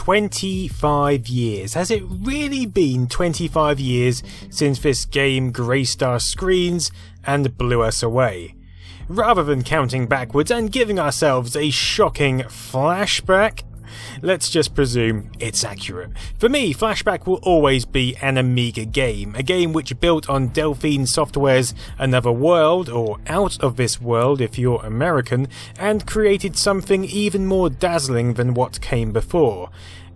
25 years. Has it really been 25 years since this game graced our screens and blew us away? Rather than counting backwards and giving ourselves a shocking flashback, let's just presume it's accurate. For me, Flashback will always be an Amiga game, a game which built on Delphine Software's Another World, or Out of This World if you're American, and created something even more dazzling than what came before.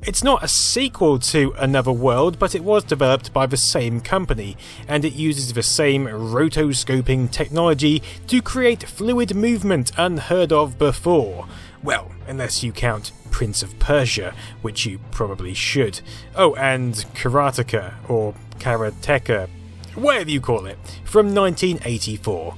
It's not a sequel to Another World, but it was developed by the same company, and it uses the same rotoscoping technology to create fluid movement unheard of before. Well, unless you count Prince of Persia, which you probably should. Oh, and Karateka, or Karateka, whatever you call it, from 1984.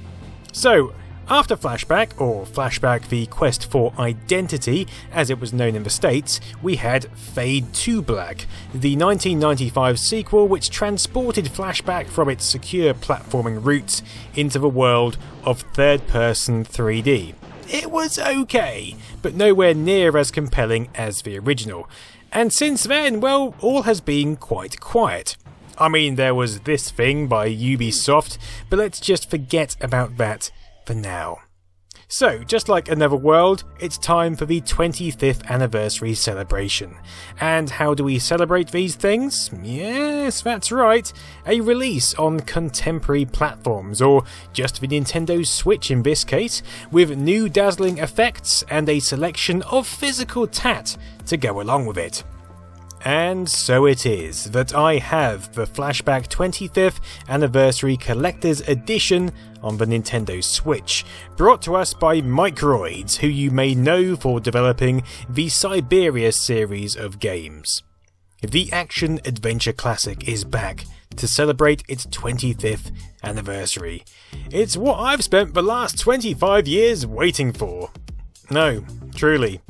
So, after Flashback, or Flashback The Quest for Identity, as it was known in the States, we had Fade to Black, the 1995 sequel which transported Flashback from its secure platforming roots into the world of third-person 3D. It was okay, but nowhere near as compelling as the original. And since then, well, all has been quite quiet. I mean, there was this thing by Ubisoft, but let's just forget about that for now. So, just like Another World, it's time for the 25th anniversary celebration. And how do we celebrate these things? Yes, that's right, a release on contemporary platforms, or just the Nintendo Switch in this case, with new dazzling effects and a selection of physical tat to go along with it. And so it is that I have the Flashback 25th Anniversary Collector's Edition on the Nintendo Switch, brought to us by Microids, who you may know for developing the Siberia series of games. The action-adventure classic is back to celebrate its 25th anniversary. It's what I've spent the last 25 years waiting for. No, truly.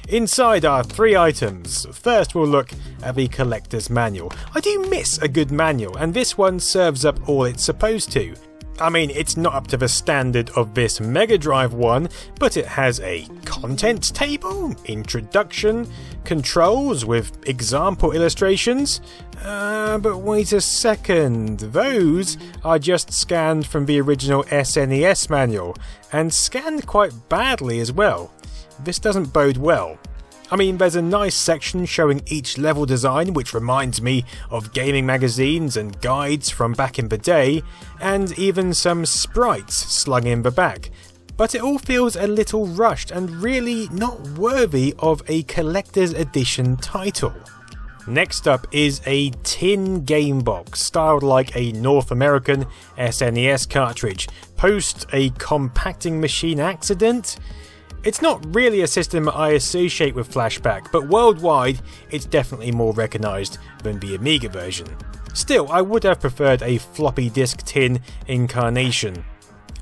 Inside are 3 items. First we'll look at the collector's manual. I do miss a good manual, and this one serves up all it's supposed to. I mean, it's not up to the standard of this Mega Drive one, but it has a contents table, introduction, controls with example illustrations. But wait a second, those are just scanned from the original SNES manual, and scanned quite badly as well. This doesn't bode well. I mean, there's a nice section showing each level design, which reminds me of gaming magazines and guides from back in the day, and even some sprites slung in the back. But it all feels a little rushed and really not worthy of a collector's edition title. Next up is a tin game box, styled like a North American SNES cartridge, post a compacting machine accident. It's not really a system I associate with Flashback, but worldwide it's definitely more recognised than the Amiga version. Still, I would have preferred a floppy disk tin incarnation.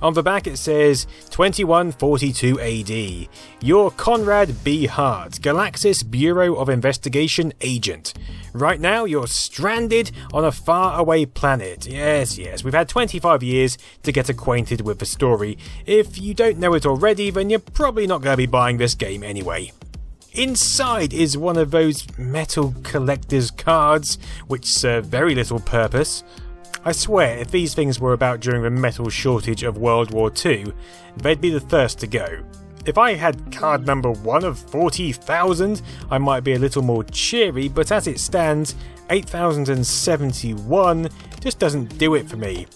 On the back it says 2142 AD, you're Conrad B. Hart, Galaxis Bureau of Investigation agent. Right now you're stranded on a faraway planet. Yes, we've had 25 years to get acquainted with the story. If you don't know it already, then you're probably not going to be buying this game anyway. Inside is one of those metal collector's cards, which serve very little purpose. I swear, if these things were about during the metal shortage of World War II, they'd be the first to go. If I had card number 1 of 40,000, I might be a little more cheery, but as it stands, 8,071 just doesn't do it for me.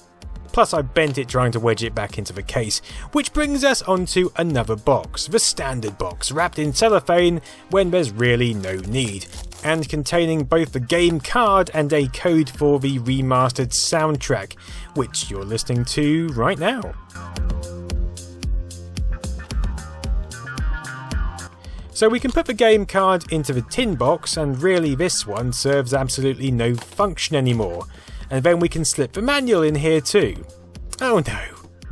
Plus I bent it trying to wedge it back into the case, which brings us onto another box, the standard box, wrapped in cellophane when there's really no need, and containing both the game card and a code for the remastered soundtrack, which you're listening to right now. So we can put the game card into the tin box, and really this one serves absolutely no function anymore. And then we can slip the manual in here too. Oh no,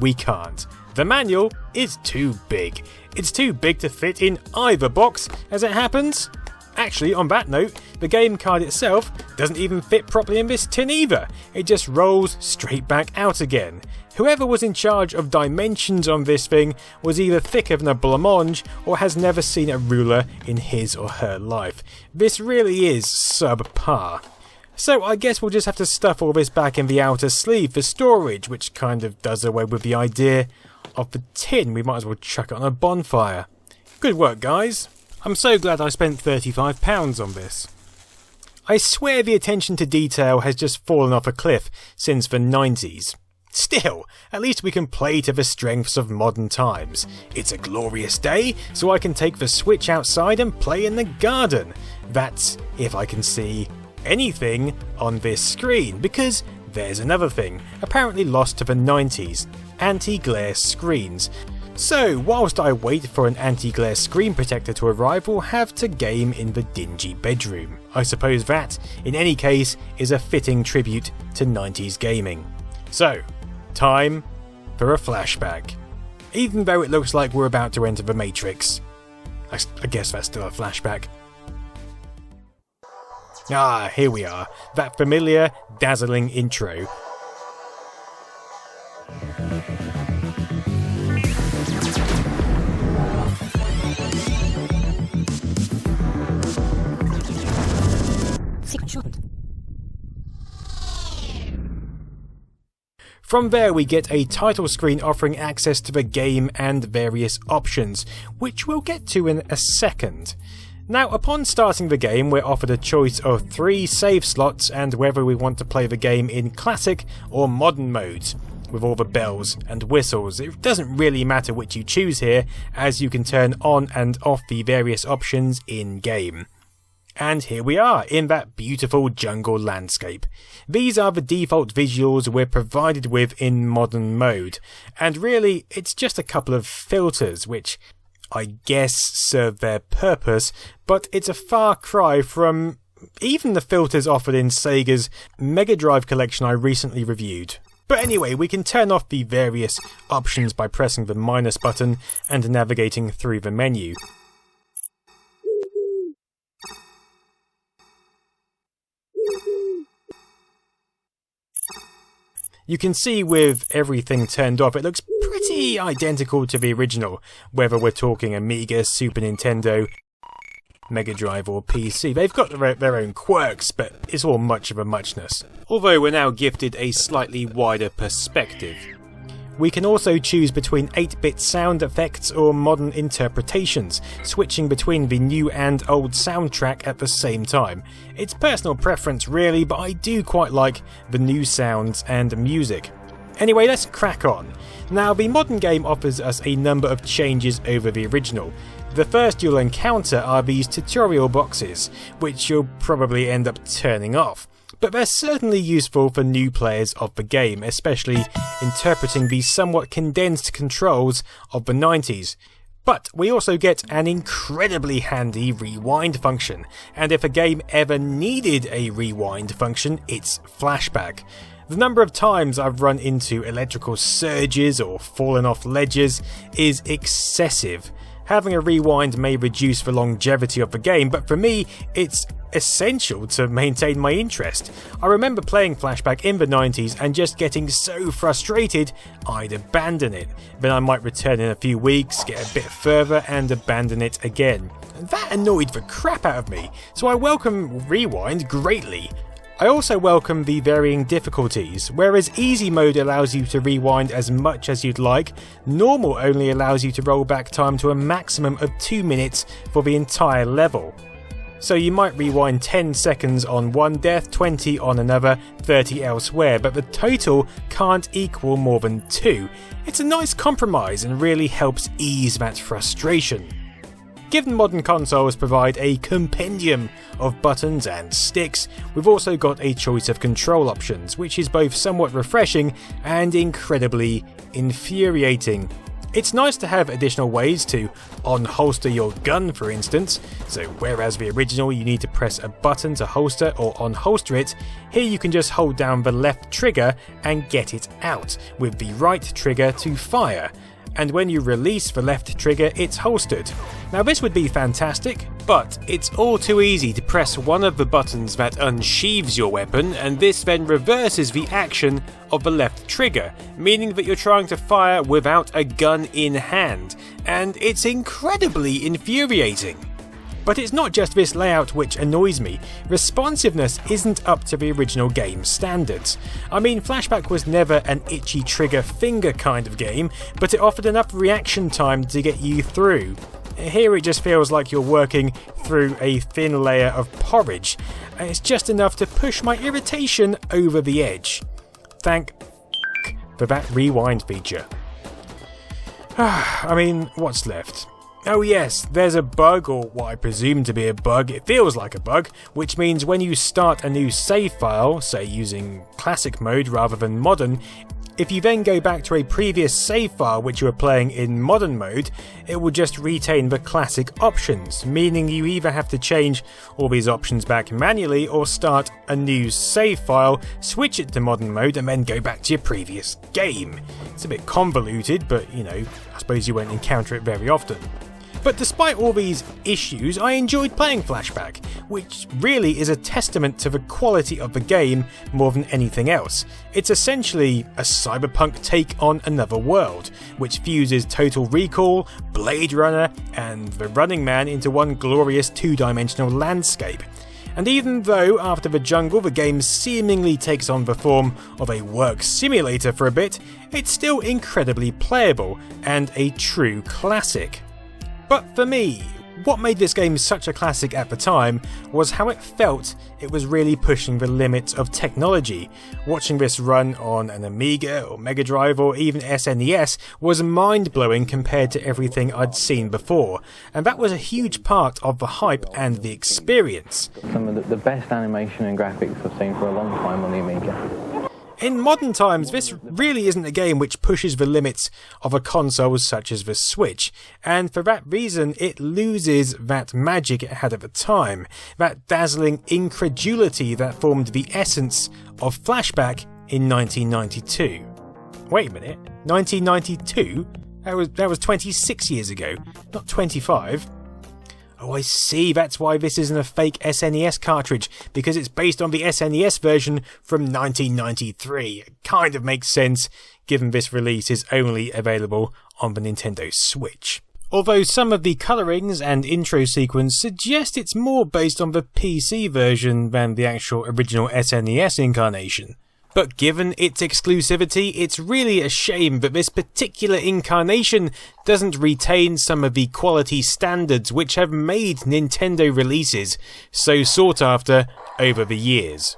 we can't. The manual is too big. It's too big to fit in either box, as it happens. Actually, on that note, the game card itself doesn't even fit properly in this tin either. It just rolls straight back out again. Whoever was in charge of dimensions on this thing was either thicker than a blancmange or has never seen a ruler in his or her life. This really is subpar. So I guess we'll just have to stuff all this back in the outer sleeve for storage, which kind of does away with the idea of the tin. We might as well chuck it on a bonfire. Good work, guys. I'm so glad I spent £35 on this. I swear the attention to detail has just fallen off a cliff since the 90s. Still, at least we can play to the strengths of modern times. It's a glorious day, so I can take the Switch outside and play in the garden. That's if I can see anything on this screen, because there's another thing, apparently lost to the 90s, anti-glare screens. So whilst I wait for an anti-glare screen protector to arrive, we'll have to game in the dingy bedroom. I suppose that, in any case, is a fitting tribute to 90s gaming. So, time for a flashback. Even though it looks like we're about to enter the Matrix. I guess that's still a flashback. Ah, here we are. That familiar, dazzling intro. From there we get a title screen offering access to the game and various options, which we'll get to in a second. Now, upon starting the game, we're offered a choice of 3 save slots and whether we want to play the game in classic or modern modes, with all the bells and whistles. It doesn't really matter which you choose here, as you can turn on and off the various options in-game. And here we are, in that beautiful jungle landscape. These are the default visuals we're provided with in modern mode, and really, it's just a couple of filters, which I guess serve their purpose, but it's a far cry from even the filters offered in Sega's Mega Drive collection I recently reviewed. But anyway, we can turn off the various options by pressing the minus button and navigating through the menu. You can see with everything turned off, it looks pretty identical to the original, whether we're talking Amiga, Super Nintendo, Mega Drive or PC. They've got their own quirks, but it's all much of a muchness. Although we're now gifted a slightly wider perspective. We can also choose between 8-bit sound effects or modern interpretations, switching between the new and old soundtrack at the same time. It's personal preference really, but I do quite like the new sounds and music. Anyway, let's crack on. Now, the modern game offers us a number of changes over the original. The first you'll encounter are these tutorial boxes, which you'll probably end up turning off. But they're certainly useful for new players of the game, especially interpreting the somewhat condensed controls of the 90s. But we also get an incredibly handy rewind function, and if a game ever needed a rewind function, it's Flashback. The number of times I've run into electrical surges or fallen off ledges is excessive. Having a rewind may reduce the longevity of the game, but for me, it's essential to maintain my interest. I remember playing Flashback in the 90s and just getting so frustrated I'd abandon it. Then I might return in a few weeks, get a bit further and abandon it again. That annoyed the crap out of me, so I welcome Rewind greatly. I also welcome the varying difficulties. Whereas easy mode allows you to rewind as much as you'd like, normal only allows you to roll back time to a maximum of 2 minutes for the entire level. So you might rewind 10 seconds on one death, 20 on another, 30 elsewhere, but the total can't equal more than 2. It's a nice compromise and really helps ease that frustration. Given modern consoles provide a compendium of buttons and sticks, we've also got a choice of control options, which is both somewhat refreshing and incredibly infuriating. It's nice to have additional ways to unholster your gun, for instance, so whereas the original you need to press a button to holster or unholster it, here you can just hold down the left trigger and get it out, with the right trigger to fire, and when you release the left trigger it's holstered. Now this would be fantastic, but it's all too easy to press one of the buttons that unsheathes your weapon, and this then reverses the action of the left trigger, meaning that you're trying to fire without a gun in hand, and it's incredibly infuriating. But it's not just this layout which annoys me. Responsiveness isn't up to the original game standards. I mean, Flashback was never an itchy trigger finger kind of game, but it offered enough reaction time to get you through. Here it just feels like you're working through a thin layer of porridge, and it's just enough to push my irritation over the edge. Thank for that rewind feature. I mean, what's left? Oh yes, there's a bug, or what I presume to be a bug. It feels like a bug, which means when you start a new save file, say using classic mode rather than modern, if you then go back to a previous save file which you were playing in modern mode, it will just retain the classic options, meaning you either have to change all these options back manually or start a new save file, switch it to modern mode and then go back to your previous game. It's a bit convoluted, but you know, I suppose you won't encounter it very often. But despite all these issues, I enjoyed playing Flashback, which really is a testament to the quality of the game more than anything else. It's essentially a cyberpunk take on another world, which fuses Total Recall, Blade Runner, and The Running Man into one glorious two-dimensional landscape. And even though after the jungle the game seemingly takes on the form of a work simulator for a bit, it's still incredibly playable and a true classic. But for me, what made this game such a classic at the time was how it felt it was really pushing the limits of technology. Watching this run on an Amiga or Mega Drive or even SNES was mind-blowing compared to everything I'd seen before, and that was a huge part of the hype and the experience. Some of the best animation and graphics I've seen for a long time on the Amiga. In modern times, this really isn't a game which pushes the limits of a console such as the Switch, and for that reason it loses that magic it had at the time, that dazzling incredulity that formed the essence of Flashback in 1992. Wait a minute, 1992? That was 26 years ago, not 25. Oh, I see, that's why this isn't a fake SNES cartridge, because it's based on the SNES version from 1993. It kind of makes sense, given this release is only available on the Nintendo Switch. Although some of the colorings and intro sequence suggest it's more based on the PC version than the actual original SNES incarnation. But given its exclusivity, it's really a shame that this particular incarnation doesn't retain some of the quality standards which have made Nintendo releases so sought after over the years.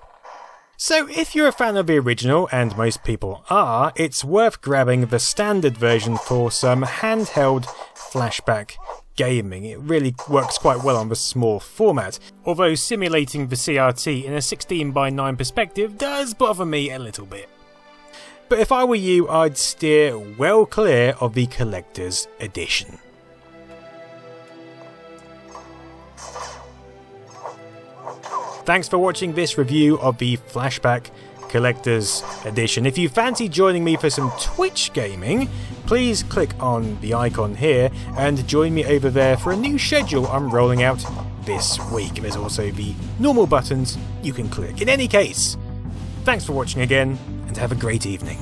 So if you're a fan of the original, and most people are, it's worth grabbing the standard version for some handheld flashback gaming. It really works quite well on the small format, although simulating the CRT in a 16:9 perspective does bother me a little bit. But if I were you, I'd steer well clear of the collector's edition. Thanks for watching this review of the Flashback Collector's Edition. If you fancy joining me for some Twitch gaming, please click on the icon here and join me over there for a new schedule I'm rolling out this week. There's also the normal buttons you can click. In any case, thanks for watching again, and have a great evening.